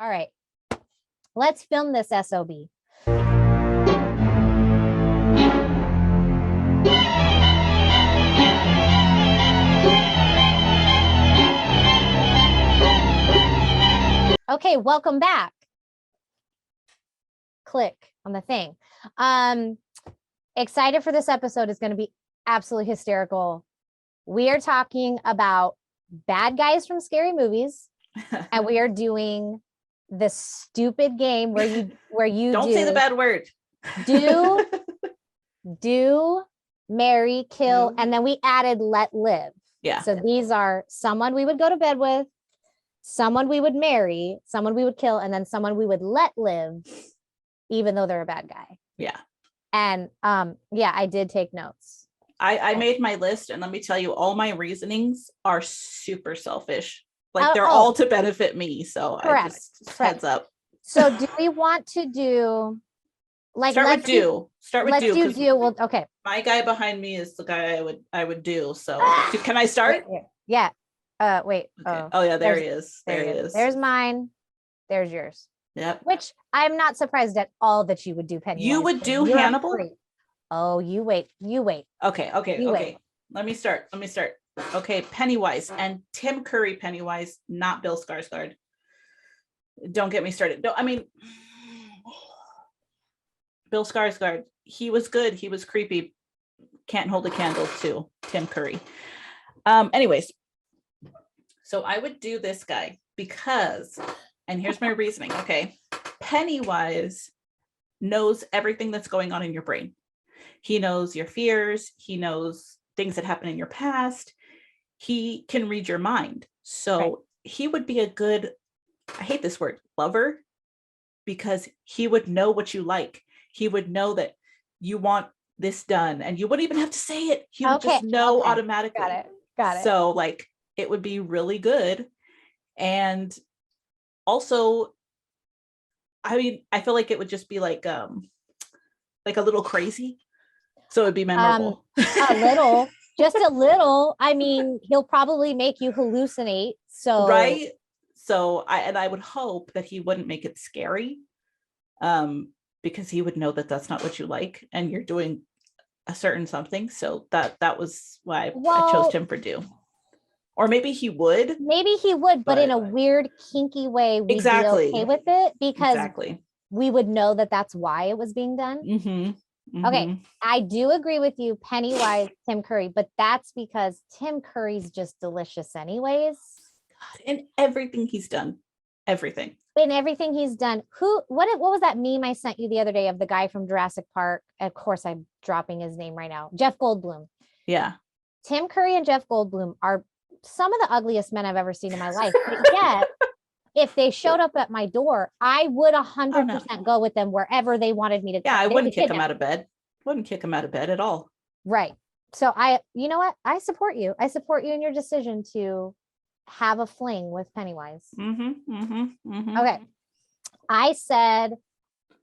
All right. Let's film this SOB. Okay, welcome back. Click on the thing. Excited for this episode. It's going to be absolutely hysterical. We are talking about bad guys from scary movies, and we are doing this stupid game where you don't say the bad word. do, marry, kill, and then we added let live. Yeah. So these are someone we would go to bed with, someone we would marry, someone we would kill, and then someone we would let live, even though they're a bad guy. Yeah. And yeah, I did take notes. I made my list, and let me tell you, all my reasonings are super selfish. Like they're all to benefit me. So correct. I just heads up. So do we want to do like start with do? Well, okay. My guy behind me is the guy I would do. So can I start? Yeah. Wait. Okay. Oh yeah, there he is. There he is. There's mine. There's yours. Yep. Which I'm not surprised at all that you would do Pennywise. You would do Hannibal? Oh, you wait. Okay. Let me start. Okay, Pennywise and Tim Curry Pennywise, not Bill Skarsgård. Don't get me started. No, I mean, Bill Skarsgård, he was good. He was creepy. Can't hold a candle to Tim Curry. Anyways, so I would do this guy because, and here's my reasoning. Okay, Pennywise knows everything that's going on in your brain. He knows your fears. He knows things that happen in your past. He can read your mind. So he would be a good, I hate this word, lover, because he would know what you like. He would know that you want this done, and you wouldn't even have to say it. He would just know automatically. Got it. So like, it would be really good. And also, I mean, I feel like it would just be like a little crazy. So it'd be memorable. Just a little. I mean, he'll probably make you hallucinate. So right. So I would hope that he wouldn't make it scary, because he would know that that's not what you like, and you're doing a certain something. So that was why I chose him for do. Or maybe he would, but in a weird, kinky way. We'd be okay with it because we would know that that's why it was being done. Mm-hmm. Mm-hmm. Okay, I do agree with you, Pennywise, Tim Curry, but that's because Tim Curry's just delicious anyways. God, in everything he's done. Everything. What was that meme I sent you the other day of the guy from Jurassic Park? Of course, I'm dropping his name right now. Jeff Goldblum. Yeah. Tim Curry and Jeff Goldblum are some of the ugliest men I've ever seen in my life. But yet, if they showed up at my door, I would 100% go with them wherever they wanted me to. Yeah, I wouldn't kick him out of bed. Wouldn't kick him out of bed at all. Right. So you know what? I support you. I support you in your decision to have a fling with Pennywise. Mm-hmm, mm-hmm, mm-hmm. Okay. I said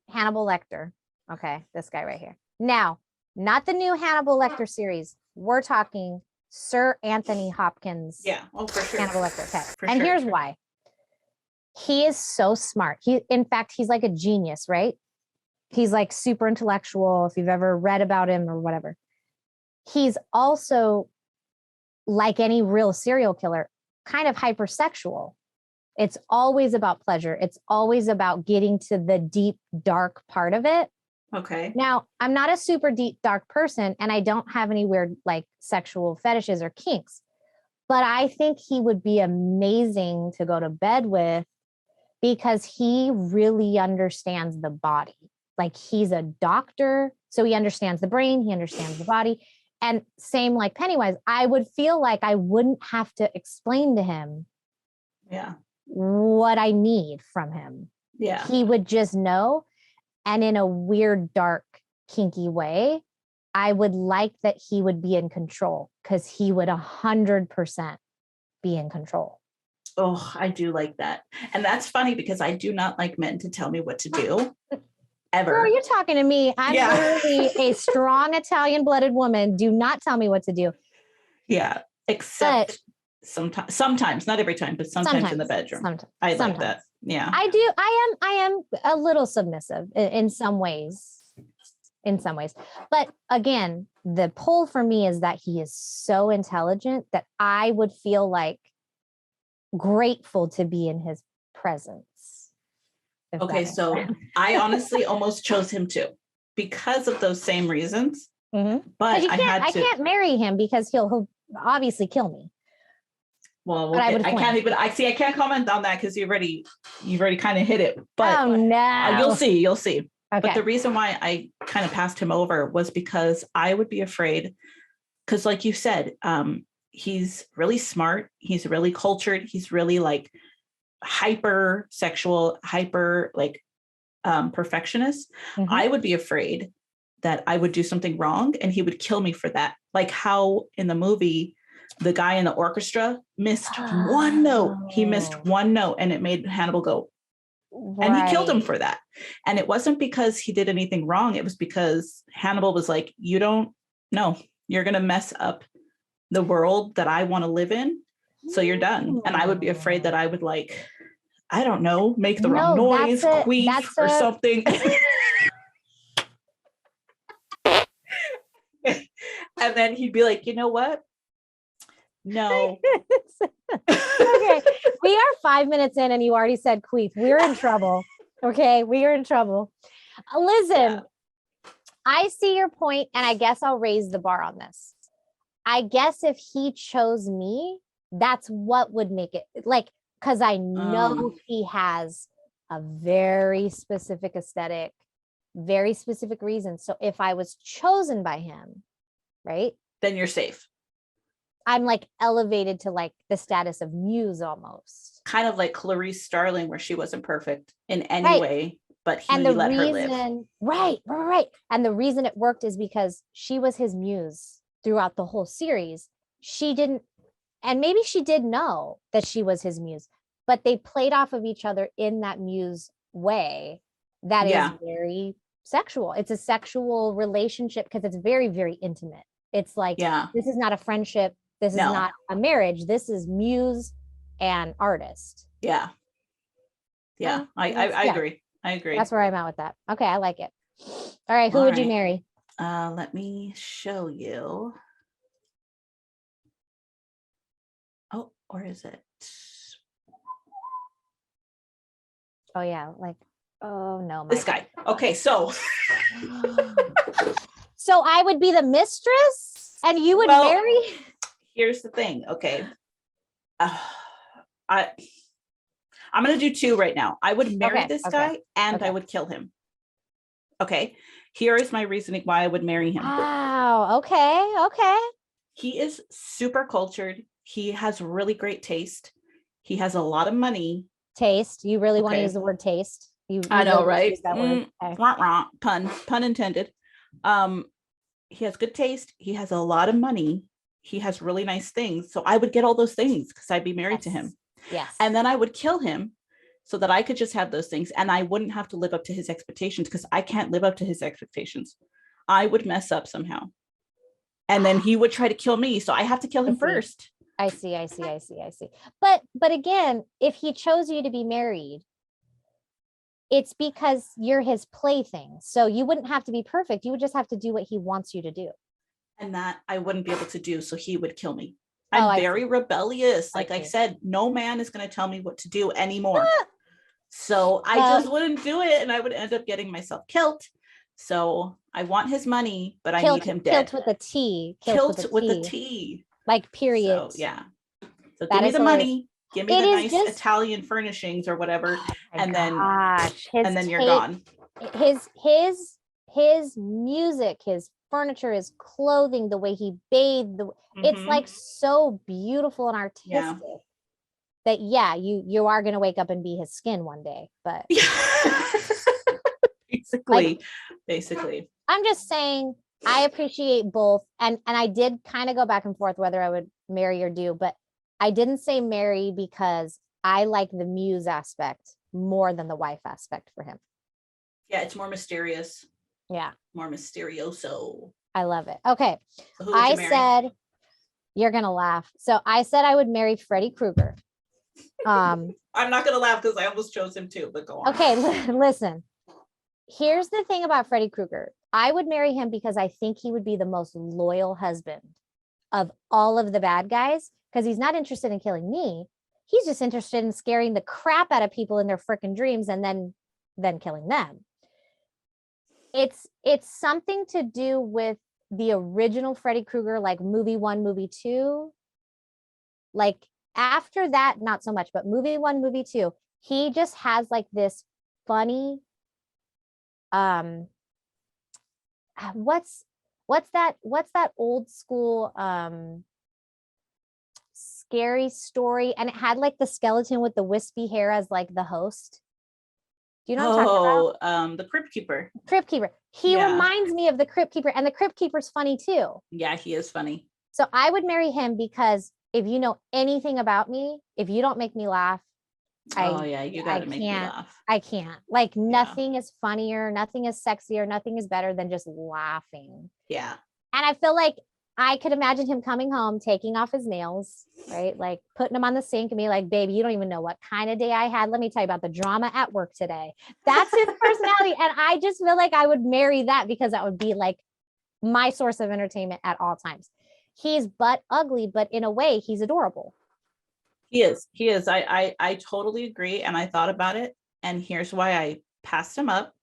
Hannibal Lecter. Okay, this guy right here. Now, not the new Hannibal Lecter series. We're talking Sir Anthony Hopkins. Yeah, for sure. Hannibal Lecter. Okay. Here's why. He is so smart. In fact, he's like a genius, right? He's like super intellectual. If you've ever read about him or whatever, he's also, like any real serial killer, kind of hypersexual. It's always about pleasure. It's always about getting to the deep, dark part of it. Okay. Now, I'm not a super deep, dark person, and I don't have any weird like sexual fetishes or kinks, but I think he would be amazing to go to bed with because he really understands the body. Like, he's a doctor, so he understands the brain, he understands the body. And same like Pennywise, I would feel like I wouldn't have to explain to him what I need from him. Yeah. He would just know. And in a weird, dark, kinky way, I would like that he would be in control, because he would 100% be in control. Oh, I do like that. And that's funny because I do not like men to tell me what to do. Ever. Girl, you're talking to me. I'm literally a strong Italian-blooded woman. Do not tell me what to do. Yeah, except sometimes, not every time, but sometimes in the bedroom. I like that. Yeah. I do. I am a little submissive in some ways. In some ways. But again, the pull for me is that he is so intelligent that I would feel like grateful to be in his presence. Okay, so I honestly almost chose him too because of those same reasons. Mm-hmm. But I can't marry him because he'll obviously kill me. Well, I can't even. I can't comment on that because you've already kind of hit it. But oh no, you'll see. Okay. But the reason why I kind of passed him over was because I would be afraid. Because, like you said, he's really smart. He's really cultured. He's really like hyper sexual, hyper like perfectionist. Mm-hmm. I would be afraid that I would do something wrong and he would kill me for that. Like how in the movie, the guy in the orchestra missed one note. He missed one note and it made Hannibal go. Right. And he killed him for that. And it wasn't because he did anything wrong. It was because Hannibal was like, you don't know, you're going to mess up the world that I want to live in. So you're done. And I would be afraid that I would like, I don't know, make the wrong noise, queef or something. And then he'd be like, you know what? No. Okay. We are 5 minutes in and you already said queef. We're in trouble. Okay. We are in trouble. Listen, I see your point and I guess I'll raise the bar on this. I guess if he chose me, that's what would make it like, because I know he has a very specific aesthetic, very specific reason. So if I was chosen by him, right? Then you're safe. I'm like elevated to like the status of muse almost. Kind of like Clarice Starling, where she wasn't perfect in any way, but he let her live. Right. And the reason it worked is because she was his muse throughout the whole series. She didn't, and maybe she did know that she was his muse, but they played off of each other in that muse way that is very sexual. It's a sexual relationship because it's very, very intimate. It's like, this is not a friendship. This is not a marriage. This is muse and artist. Yeah. I agree. I agree. That's where I'm at with that. Okay. I like it. All right. Who would you marry? Let me show you. Oh, or is it? Oh yeah. Like, oh no. This guy. Okay. So. So I would be the mistress and you would marry? Here's the thing. Okay. I'm going to do two right now. I would marry this guy and I would kill him. Okay. Here is my reasoning why I would marry him. Wow. Okay. He is super cultured. He has really great taste. He has a lot of money. Taste. You really want to use the word taste? I know, right? Use that word. Okay. Pun intended. He has good taste. He has a lot of money. He has really nice things. So I would get all those things because I'd be married to him. Yes. And then I would kill him so that I could just have those things. And I wouldn't have to live up to his expectations because I can't live up to his expectations. I would mess up somehow. And then he would try to kill me. So I have to kill him first. I see. But again, if he chose you to be married, it's because you're his plaything. So you wouldn't have to be perfect. You would just have to do what he wants you to do. And that I wouldn't be able to do. So he would kill me. I'm very rebellious. Like I said, no man is going to tell me what to do anymore. So I just wouldn't do it. And I would end up getting myself killed. So I want his money, but I need him dead. Kilt with a T. Kilt with a T. Like period. So, yeah. So give me the money. Give me the nice Italian furnishings or whatever. And then you're gone. His music, his furniture, his clothing, the way he bathed, it's like so beautiful and artistic that you are going to wake up and be his skin one day. But basically I'm just saying I appreciate both, and I did kind of go back and forth whether I would marry or do, but I didn't say marry because I like the muse aspect more than the wife aspect for him. Yeah, it's more mysterious. Yeah. More mysterioso. I love it. Okay. So I said, you're going to laugh. So I said I would marry Freddy Krueger. I'm not gonna laugh because I almost chose him too, but go on. Okay, listen. Here's the thing about Freddy Krueger. I would marry him because I think he would be the most loyal husband of all of the bad guys, because he's not interested in killing me. He's just interested in scaring the crap out of people in their freaking dreams and then killing them. It's something to do with the original Freddy Krueger, like movie 1, movie 2. Like after that, not so much, but movie 1, movie 2, he just has like this funny what's that old school scary story, and it had like the skeleton with the wispy hair as like the host. Do you know what I'm talking about? The Crypt Keeper. Crypt Keeper. He reminds me of the Crypt Keeper, and the Crypt Keeper's funny too. Yeah, he is funny. So I would marry him because if you know anything about me, if you don't make me laugh, you gotta make me laugh. I can't. Like nothing is funnier, nothing is sexier, nothing is better than just laughing. Yeah. And I feel like I could imagine him coming home, taking off his nails, right? Like putting them on the sink and be like, baby, you don't even know what kind of day I had. Let me tell you about the drama at work today. That's his personality. And I just feel like I would marry that because that would be like my source of entertainment at all times. He's butt ugly, but in a way, he's adorable. He is. I totally agree. And I thought about it. And here's why I passed him up,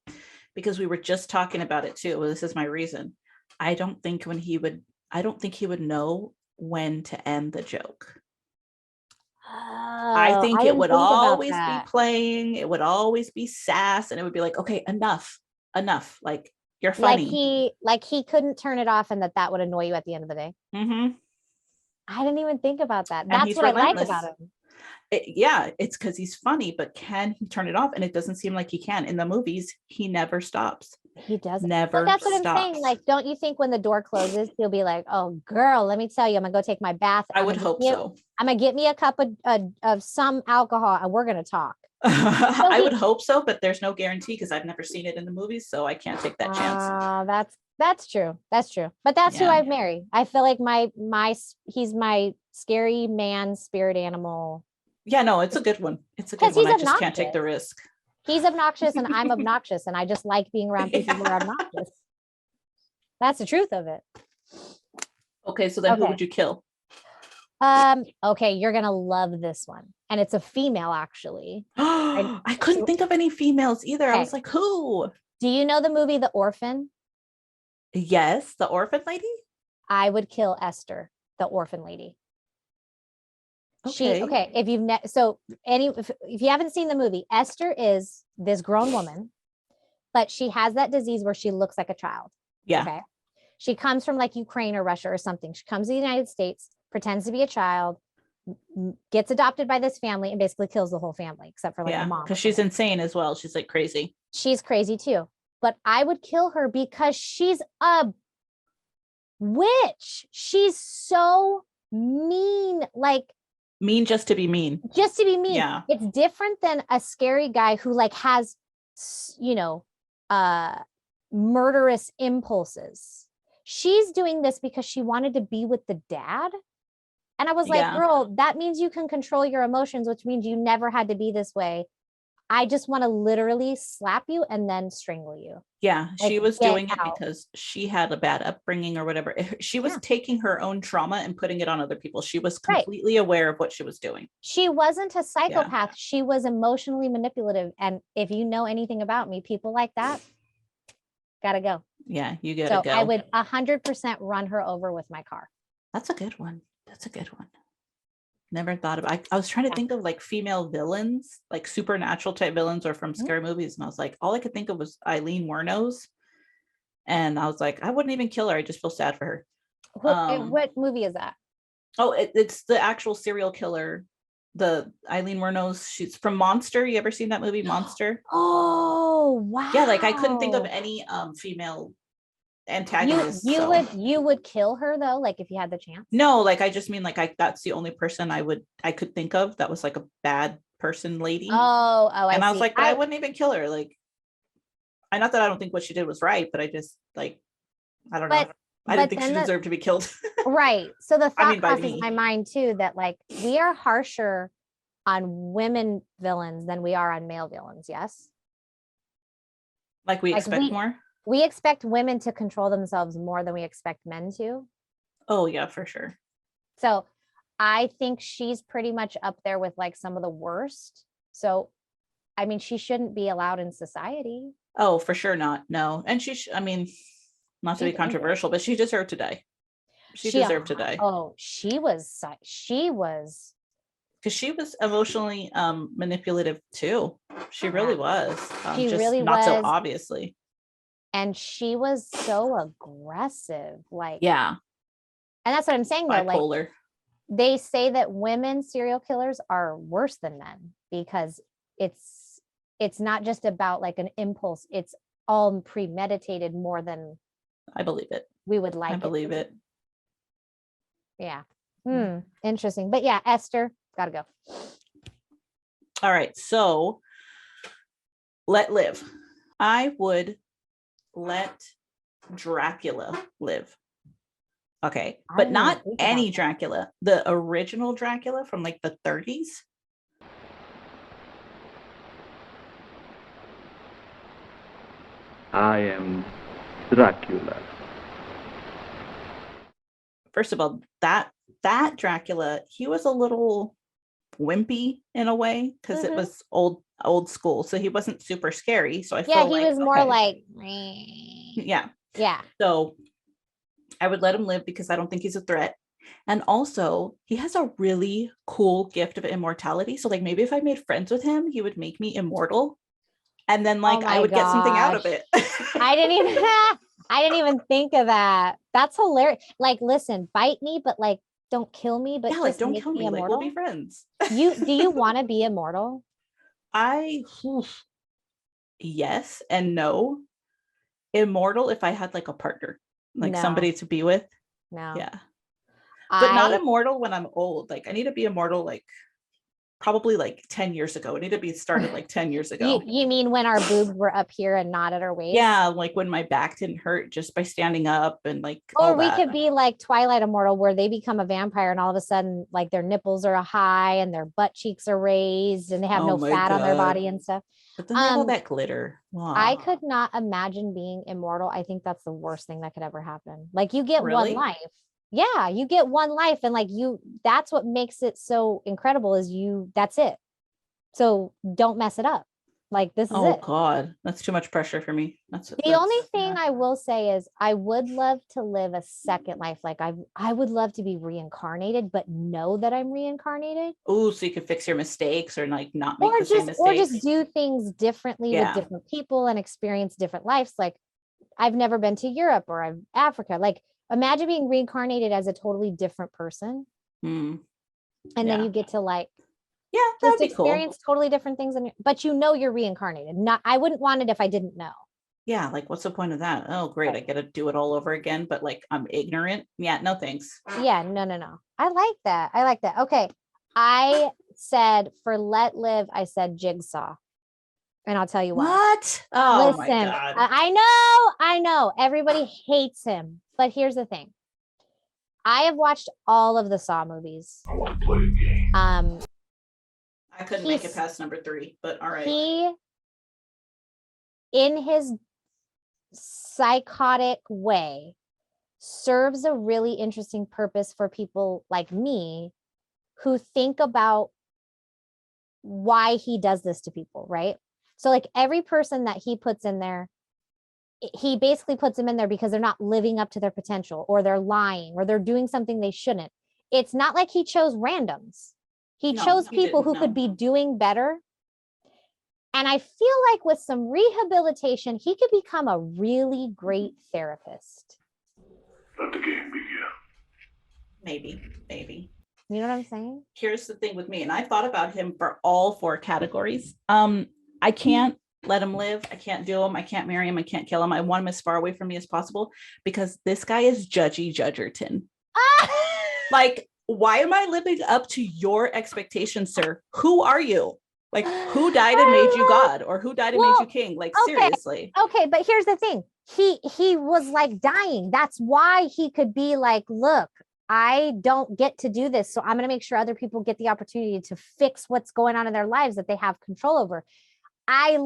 because we were just talking about it too. Well, this is my reason. I don't think he would know when to end the joke. I think it would always be playing. It would always be sass. And it would be like, okay, enough. Like, you're funny. Like he couldn't turn it off, and that would annoy you at the end of the day. Mm-hmm. I didn't even think about that. That's what relentless. I like about him. It's because he's funny, but can he turn it off? And it doesn't seem like he can. In the movies, he never stops. He doesn't. Never. But that's what I'm saying. Like, don't you think when the door closes, he'll be like, "Oh, girl, let me tell you, I'm gonna go take my bath. I would hope so. I'm gonna get me a cup of some alcohol, and we're gonna talk." I would hope so, but there's no guarantee because I've never seen it in the movies, so I can't take that chance. That's true. But that's who I'd marry. I feel like he's my scary man spirit animal. Yeah, no, it's a good one. It's a good one. I just can't take the risk. He's obnoxious and I'm obnoxious, and I just like being around people who are obnoxious. That's the truth of it. Okay, so then who would you kill? Okay, you're gonna love this one. And it's a female, actually. I couldn't think of any females either. Okay. I was like, who? Do you know the movie The Orphan? Yes, the orphan lady? I would kill Esther, the orphan lady. Okay. If you haven't seen the movie, Esther is this grown woman, but she has that disease where she looks like a child. Yeah. Okay. She comes from like Ukraine or Russia or something. She comes to the United States, pretends to be a child, gets adopted by this family, and basically kills the whole family except for like a mom. Because she's insane as well. She's like crazy. She's crazy too. But I would kill her because she's a witch. She's so mean. Like, mean just to be mean. Just to be mean. Yeah. It's different than a scary guy who like has, murderous impulses. She's doing this because she wanted to be with the dad. And I was like, girl, that means you can control your emotions, which means you never had to be this way. I just want to literally slap you and then strangle you. Yeah, like, she was doing it because she had a bad upbringing or whatever. She was taking her own trauma and putting it on other people. She was completely aware of what she was doing. She wasn't a psychopath. Yeah. She was emotionally manipulative. And if you know anything about me, people like that, gotta go. Yeah, you gotta go. I would 100% run her over with my car. That's a good one. Never thought about. I was trying to think of like female villains, like supernatural type villains or from scary movies, and I was like, all I could think of was Eileen Wuornos, and I was like, I wouldn't even kill her. I just feel sad for her. What movie is that? Oh, it's the actual serial killer, the Eileen Wuornos. She's from Monster. You ever seen that movie, Monster? Oh wow! Yeah, like I couldn't think of any female antagonist. You would kill her though, like if you had the chance? No, like I just mean like that's the only person I could think of that was like a bad person lady. I was like, I wouldn't even kill her. Like, not that I don't think what she did was right, but I just like, I don't know. I didn't think she deserved to be killed. Right. So the thought crosses my mind too that like we are harsher on women villains than we are on male villains. Yes. Like we Like expect more. we expect women to control themselves more than we expect men to. Oh yeah, for sure. So I think she's pretty much up there with like some of the worst. So, I mean, she shouldn't be allowed in society. Oh, for sure not. No. And I mean, not to be She's controversial, but she deserved to die. She deserved to die. Oh, she was Because she was emotionally manipulative too. She really was. She just really not so was. obviously. And she was so aggressive. Like, Yeah. and that's what I'm saying though. Bipolar. Like, they say that women serial killers are worse than men because it's not just about like an impulse. It's all premeditated more than I believe it. we would like. I believe it. Yeah. Interesting. But yeah, Esther, gotta go. All right. So let live. I would let Dracula live. Okay. But not any Dracula, the original Dracula from like the 30s. I am Dracula. First of all, that Dracula, he was a little wimpy in a way because it was old school, so he wasn't super scary. So I feel he was more like yeah. So I would let him live because I don't think he's a threat. And also, he has a really cool gift of immortality. So like maybe if I made friends with him, he would make me immortal. And then like I would get something out of it. I didn't even think of that. That's hilarious. Like, listen, bite me, but like don't kill me, but yeah, like don't kill me. Like we'll be friends. Do you want to be immortal? Yes and no. Immortal if I had like a partner, like somebody to be with. No. Yeah. But not immortal when I'm old. Like I need to be immortal like probably like 10 years ago. I need to be started like 10 years ago. You mean when our boobs were up here and not at our waist? Yeah, like when my back didn't hurt just by standing up and like or we could be like Twilight Immortal where they become a vampire and all of a sudden like their nipples are high and their butt cheeks are raised and they have no fat on their body and stuff. But then they have all that glitter. Wow. I could not imagine being immortal. I think that's the worst thing that could ever happen. Like you get one life. Yeah, you get one life and like that's what makes it so incredible is that's it. So don't mess it up. Like this is it. Oh God, that's too much pressure for me. The only thing I will say is I would love to live a second life. Like I would love to be reincarnated, but know that I'm reincarnated. Oh, so you could fix your mistakes or like not make the same mistakes. Or just do things differently with different people and experience different lives. Like I've never been to Europe or Africa. Like imagine being reincarnated as a totally different person. And then you get to like just experience totally different things, but you're reincarnated. I wouldn't want it if I didn't know. Yeah, like what's the point of that? Oh, great, right. I get to do it all over again, but like I'm ignorant. Yeah, no thanks. Yeah, no. I like that. Okay, I said for let live, I said Jigsaw, and I'll tell you why. What? Oh my God! I know. Everybody hates him, but here's the thing. I have watched all of the Saw movies. I want to play a game. I couldn't make it past number 3, but all right. He, in his psychotic way, serves a really interesting purpose for people like me who think about why he does this to people, right? So like every person that he puts in there, he basically puts them in there because they're not living up to their potential or they're lying or they're doing something they shouldn't. It's not like he chose randoms. He chose people who could be doing better. And I feel like with some rehabilitation, he could become a really great therapist. Let the game begin. Maybe. You know what I'm saying? Here's the thing with me, and I thought about him for all 4 categories. I can't let him live. I can't do him. I can't marry him. I can't kill him. I want him as far away from me as possible because this guy is Judgy Judgerton. Like, why am I living up to your expectations, sir? Who are you? Like, who died and made you God, or who died and made you king? Like, seriously. Okay, but here's the thing. He was like dying. That's why he could be like, look, I don't get to do this. So I'm going to make sure other people get the opportunity to fix what's going on in their lives that they have control over. I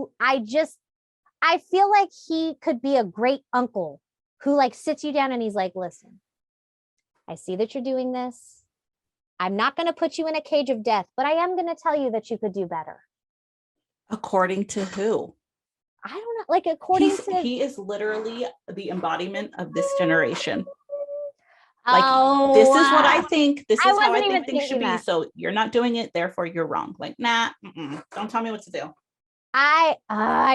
feel like he could be a great uncle who like sits you down and he's like, listen, I see that you're doing this. I'm not going to put you in a cage of death, but I am going to tell you that you could do better. According to who? I don't know. Like He is literally the embodiment of this generation. Like, this is what I think. This is how I think things should be. That. So you're not doing it, therefore you're wrong. Like, nah, don't tell me what to do. I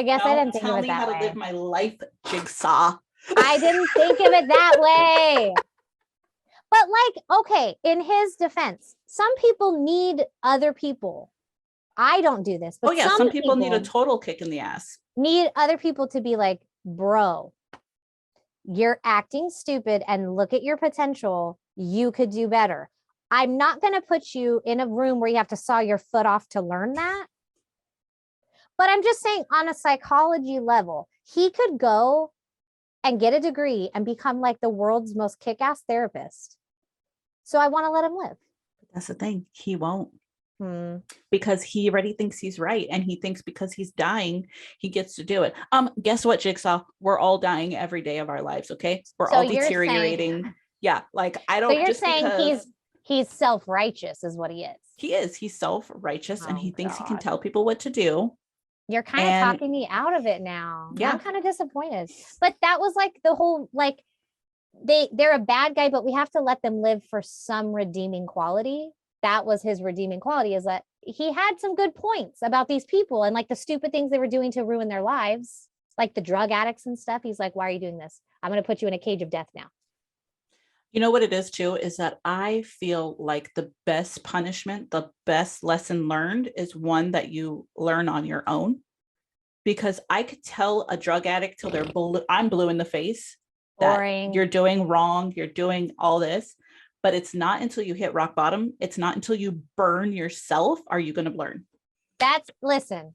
guess I didn't think of it that way. Tell me how to live my life, Jigsaw. I didn't think of it that way. But like, okay, in his defense, some people need other people. I don't do this, but some people need a total kick in the ass. Need other people to be like, bro, you're acting stupid and look at your potential. You could do better. I'm not going to put you in a room where you have to saw your foot off to learn that. But I'm just saying on a psychology level, he could go and get a degree and become like the world's most kick-ass therapist. So I want to let him live. That's the thing. He won't. Because he already thinks he's right. And he thinks because he's dying, he gets to do it. Guess what, Jigsaw? We're all dying every day of our lives. Okay. We're all deteriorating. Like, I don't. So you're saying he's self-righteous is what he is. He is. He's self-righteous and he thinks he can tell people what to do. You're kind of talking me out of it now. Yeah. I'm kind of disappointed. But that was like the whole, like, they're a bad guy, but we have to let them live for some redeeming quality. That was his redeeming quality, is that he had some good points about these people and like the stupid things they were doing to ruin their lives, like the drug addicts and stuff. He's like, why are you doing this? I'm going to put you in a cage of death now. You know what it is too, is that I feel like the best punishment, the best lesson learned is one that you learn on your own. Because I could tell a drug addict till they're I'm blue in the face that Boring. You're doing wrong, you're doing all this. But it's not until you hit rock bottom. It's not until you burn yourself are you going to learn. Listen,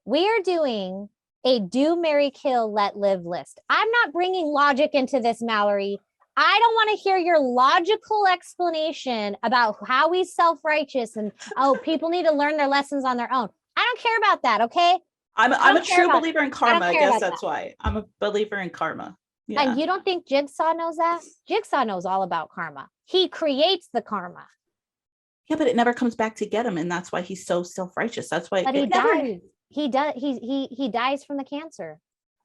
we are doing a do, marry, kill, let live list. I'm not bringing logic into this, Melorie. I don't want to hear your logical explanation about how he's self-righteous and, people need to learn their lessons on their own. I don't care about that, okay? I'm a true believer in karma. I guess that's why. I'm a believer in karma. Yeah. And you don't think Jigsaw knows that? Jigsaw knows all about karma. He creates the karma. Yeah, but it never comes back to get him, and that's why he's so self-righteous. That's why. But he dies. He does. He dies from the cancer.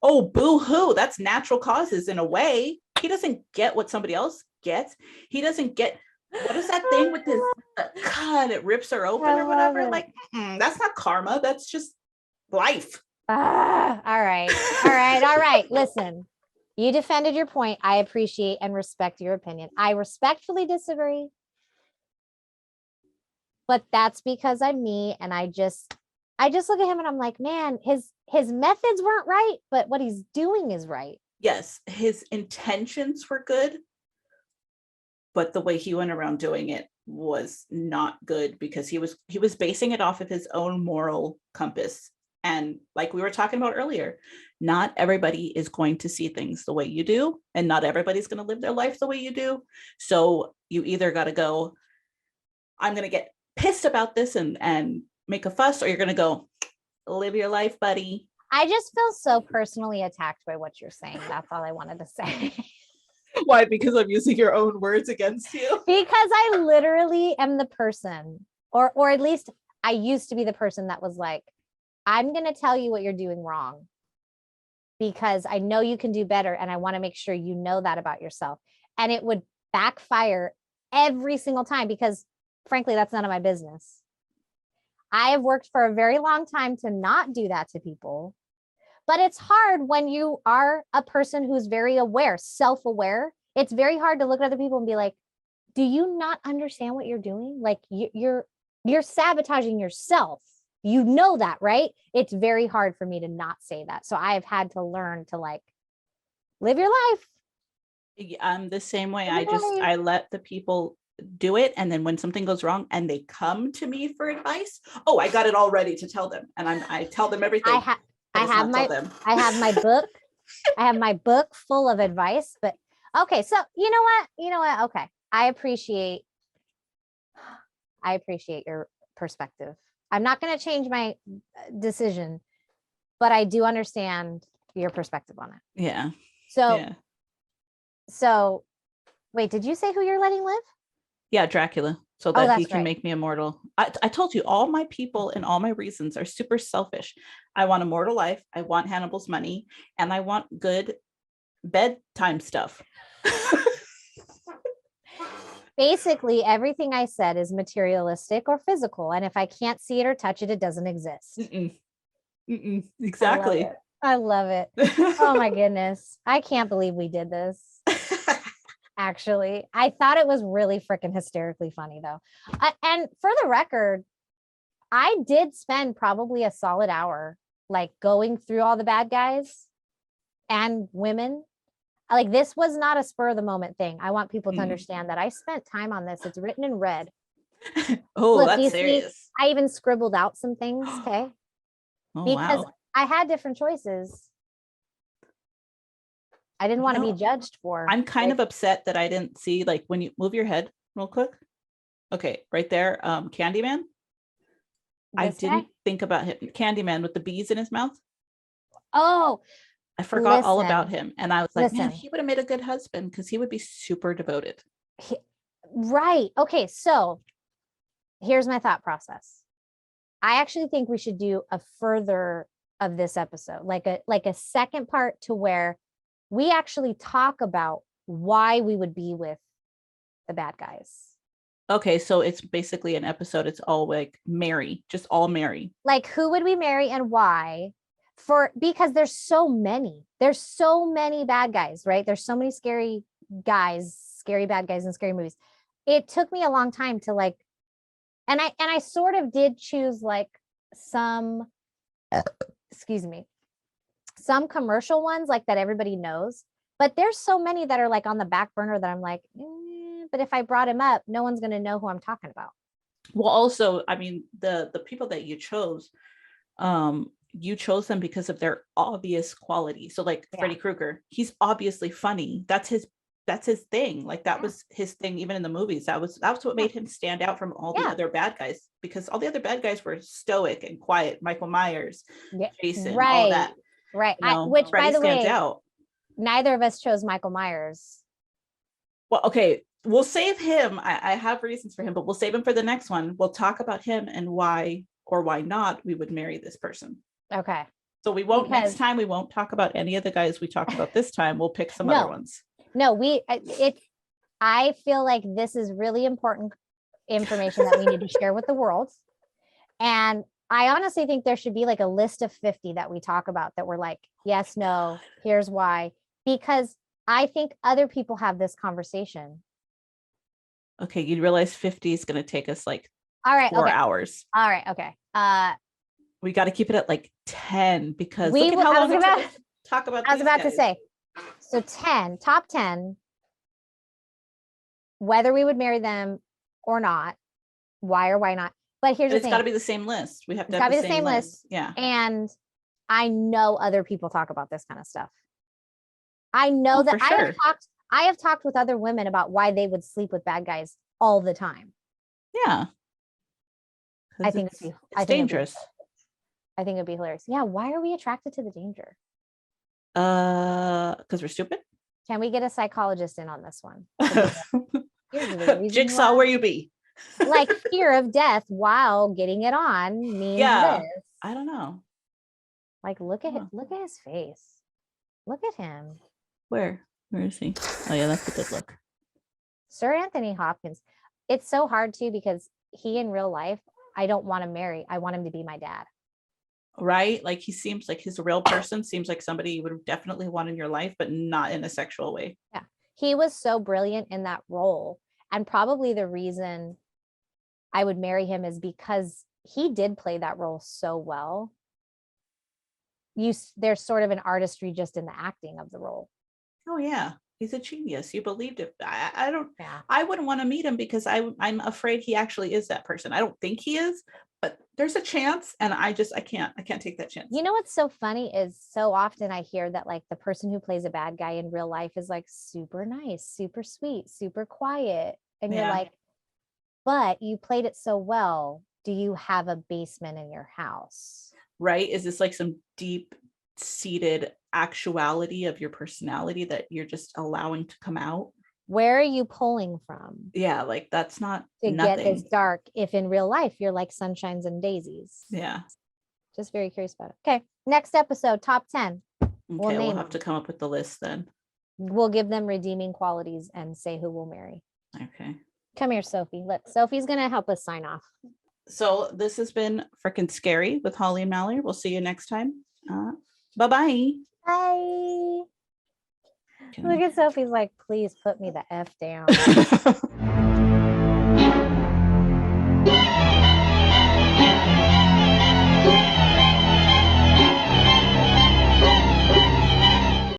Oh, boo-hoo! That's natural causes in a way. He doesn't get what somebody else gets. He doesn't get. What is that thing with this cut? It rips her open or whatever. Like, that's not karma. That's just life. All right. Listen. You defended your point. I appreciate and respect your opinion. I respectfully disagree. But that's because I'm me and I just look at him and I'm like, man, his methods weren't right, but what he's doing is right. Yes, his intentions were good, but the way he went around doing it was not good because he was basing it off of his own moral compass. And like we were talking about earlier, not everybody is going to see things the way you do, and not everybody's going to live their life the way you do. So you either got to go, I'm going to get pissed about this and make a fuss, or you're going to go, live your life, buddy. I just feel so personally attacked by what you're saying. That's all I wanted to say. Why? Because I'm using your own words against you? Because I literally am the person, or at least I used to be the person that was like, I'm going to tell you what you're doing wrong because I know you can do better. And I want to make sure you know that about yourself. And it would backfire every single time because frankly, that's none of my business. I have worked for a very long time to not do that to people, but it's hard when you are a person who's very aware, self-aware. It's very hard to look at other people and be like, do you not understand what you're doing? Like you're sabotaging yourself. You know that, right? It's very hard for me to not say that. So I have had to learn to like live your life. I'm the same way. I let the people do it. And then when something goes wrong and they come to me for advice, I got it all ready to tell them. And I tell them everything. I have my book. I have my book full of advice, but Okay, so you know what? Okay. I appreciate your perspective. I'm not going to change my decision, but I do understand your perspective on it. Yeah. So, Yeah. so wait, did you say who you're letting live? Yeah, Dracula. So that he that's can right. make me immortal. I told you all my people and all my reasons are super selfish. I want immortal life. I want Hannibal's money, and I want good bedtime stuff. Basically, everything I said is materialistic or physical. And if I can't see it or touch it, it doesn't exist. Exactly. I love it. Oh my goodness. I can't believe we did this. Actually, I thought it was really freaking hysterically funny though. And for the record, I did spend probably a solid hour like going through all the bad guys and women. Like this was not a spur of the moment thing. I want people to understand that I spent time on this. It's written in red. Oh, Look, that's you serious. see, I even scribbled out some things, okay? Oh, Because wow. I had different choices. I didn't want to be judged for. I'm kind of upset that I didn't see, like, when you move your head real quick. Okay, right there. Candyman. I didn't think about him. Candyman with the bees in his mouth. Oh, I forgot all about him. And I was like, man, he would have made a good husband because he would be super devoted. Right. Okay. So here's my thought process. I actually think we should do a further of this episode, like a second part to where we actually talk about why we would be with the bad guys. Okay, so it's basically an episode. It's all like Mary, just all Mary. Like who would we marry and why? Because there's so many bad guys, right? There's so many scary bad guys in scary movies. It took me a long time to like, and I sort of did choose like some, excuse me, some commercial ones like that everybody knows, but there's so many that are like on the back burner that I'm like, but if I brought him up, no one's going to know who I'm talking about. Well, also, I mean, the people that you chose them because of their obvious quality. So like Freddy Krueger, he's obviously funny. That's his thing. Like that was his thing even in the movies. That's what made him stand out from all the other bad guys, because all the other bad guys were stoic and quiet. Michael Myers, Jason, all of that. Right. Which Freddy by the way, out. Neither of us chose Michael Myers. Well, okay, we'll save him. I have reasons for him, but we'll save him for the next one. We'll talk about him and why or why not we would marry this person. Okay. So we won't, next time we won't talk about any of the guys we talked about this time. We'll pick some other ones. No, I feel like this is really important information that we need to share with the world. And I honestly think there should be like a list of 50 that we talk about that we're like, yes, no, here's why. Because I think other people have this conversation. Okay, you realize 50 is going to take us like 4 hours. All right, okay. We got to keep it at like 10 because look at how long it took us to talk about. I was about to say, so 10, top 10, whether we would marry them or not, why or why not. But here's the thing. It's got to be the same list. We have to have the same list. Yeah. And I know other people talk about this kind of stuff. I know that I have talked with other women about why they would sleep with bad guys all the time. Yeah. I think it's dangerous. I think it'd be hilarious. Yeah. Why are we attracted to the danger? Because we're stupid. Can we get a psychologist in on this one? Jigsaw, where you be? Like fear of death while getting it on means this. I don't know. Like look at his face. Look at him. Where is he? Oh yeah, that's a good look. Sir Anthony Hopkins. It's so hard too because he in real life, I don't want to marry. I want him to be my dad. Right? Like he seems like his real person, seems like somebody you would definitely want in your life, but not in a sexual way. Yeah. He was so brilliant in that role. And probably the reason I would marry him is because he did play that role so well. There's sort of an artistry just in the acting of the role. Oh yeah, he's a genius. You believed it. I wouldn't want to meet him because I'm afraid he actually is that person. I don't think he is, but there's a chance, and I can't take that chance. You know what's so funny is so often I hear that like the person who plays a bad guy in real life is like super nice, super sweet, super quiet. And you're Yeah. like, but you played it so well. Do you have a basement in your house? Right? Is this like some deep seated actuality of your personality that you're just allowing to come out? Where are you pulling from? Yeah, like that's not To nothing. get this dark if in real life you're like sunshines and daisies. Yeah. Just very curious about it. Okay. Next episode, top 10. Okay, we'll name have to them. come up with the list then. We'll give them redeeming qualities and say who we'll marry. Okay. Come here, Sophie. Sophie's going to help us sign off. So this has been Frickin' Scary with Holly and Melorie. We'll see you next time. Bye-bye. Bye. Look at Sophie's like, please put me the F down.